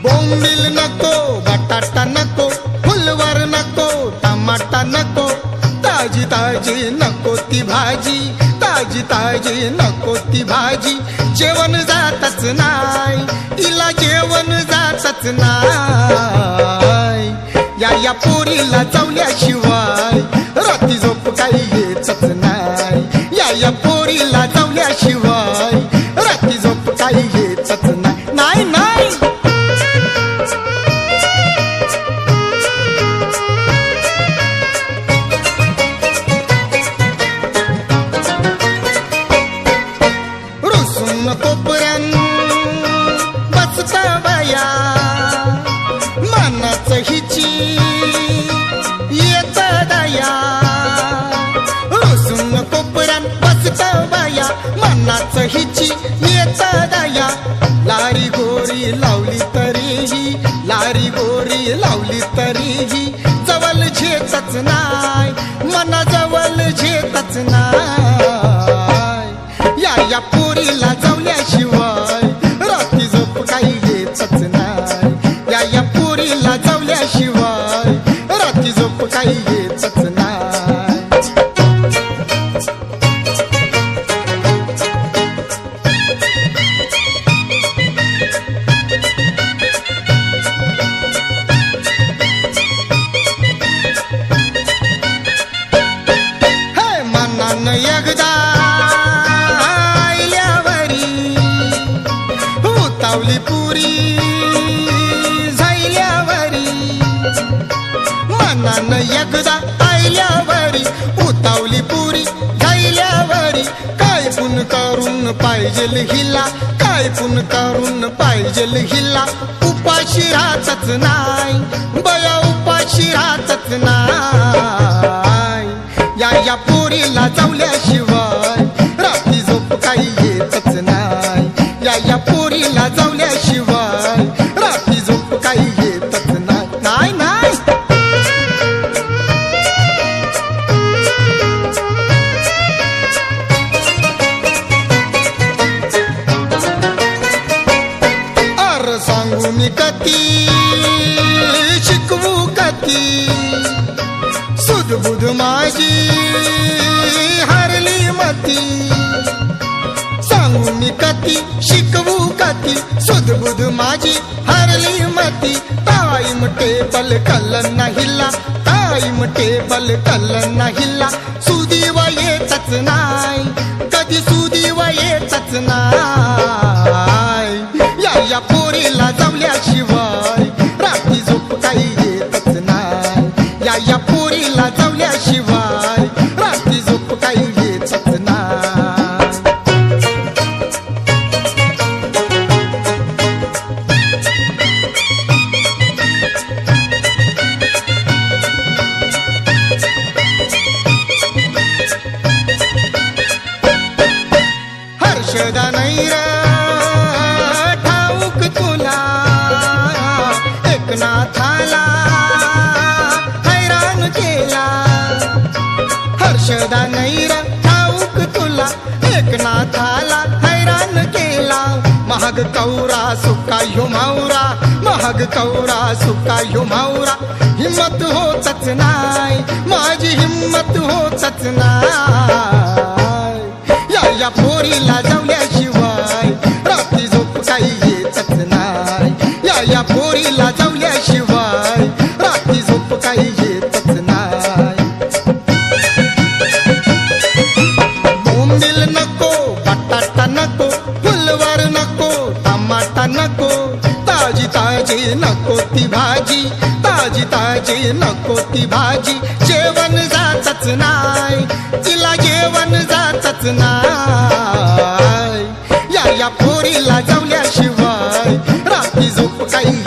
बोंबील नको, बटाटा नको, फुलवर नको, टमाटा नको, ताजी ताजी नको ती भाजी, ताजी ताजी नको ती भाजी. जेवण जातच नाय, तिला जेवण जातच नाय. या पोरीला चावल्याशिवाय रात्री झोप काही येतच नाय. या पोरीला चावल्याशिवाय रात्री झोप काही येतच नाय. नाही नाही कोपऱ्यान बसता बाया, मनाच हिची येत दया. रुसून कोपऱ्यान बसता बाया, मनाच हिची येत दया. लारी गोरी लावली तरीही, लारी गोरी लावली तरीही जवळ झेतच नाय, मना जवळ झेतच नाय. या पोरीला चावल्याशिवाय रात्री झोप काही येतच नाय. या पोरीला चावल्याशिवाय रात्री झोप काही येतच नाय. हे मनानं एकदा तावली पुरी झाल्यावरी, मनानं एकदा आयल्यावरी उतावली पुरी झाल्यावरी. काय पुन करून पाहिजेल हिला, काय पुन करून पाहिजेल हिला. उपाशी राहतच नाय बया, उपाशी राहतच नाय. या पोरीला चावल्याशिवाय रात्री झोप काही येतच नाय. या पोरीला चावल्याशिवाय रात्री झोप काही येतच नाय. नाही नाही अर सांगू मी कती, शिकवू कती, सुधबुध माझी हरली मती. सांगू मी कती, शिकवू कती, सुधबुध माझी हरली मती. टाइम टेबल कलन नाहीला, टाइम टेबल कलन नाहीला. सुदीवा येतच नाय, कधी सुदीवा येतच नाय. या पोरीला चावल्याशिवाय रात्री झोप काही येतच नाय. या पोरीला चावल्याशिवाय रात्री झोप काही येतच नाय. हर्षदा नैर ठाऊक तुला, एकनाथाला हैराण केला. हर्षदा नैर ठाऊक तुला, एकनाथाला हैराण केला. महाग कौरा सुका ह्यो मावरा, महाग कौरा सुका ह्यो मावरा. हिम्मत होतच नाय, माझी हिम्मत होतच नाय. या पोरीला चावल्याशिवाय रात्री झोप काही येतच नाय. या पोरीला चावल्याशिवाय रात्री झोप काही येतच नाय. बोंबील नको, बटाटा नको, फुलवर नको, टमाटा नको, ताजी ताजी नको ती भाजी, ताजी ताजी नको ती भाजी. जेवण जातच नाय, तिला जेवण जातच नाय. या पोरीला चावल्याशिवाय रात्री झोप काही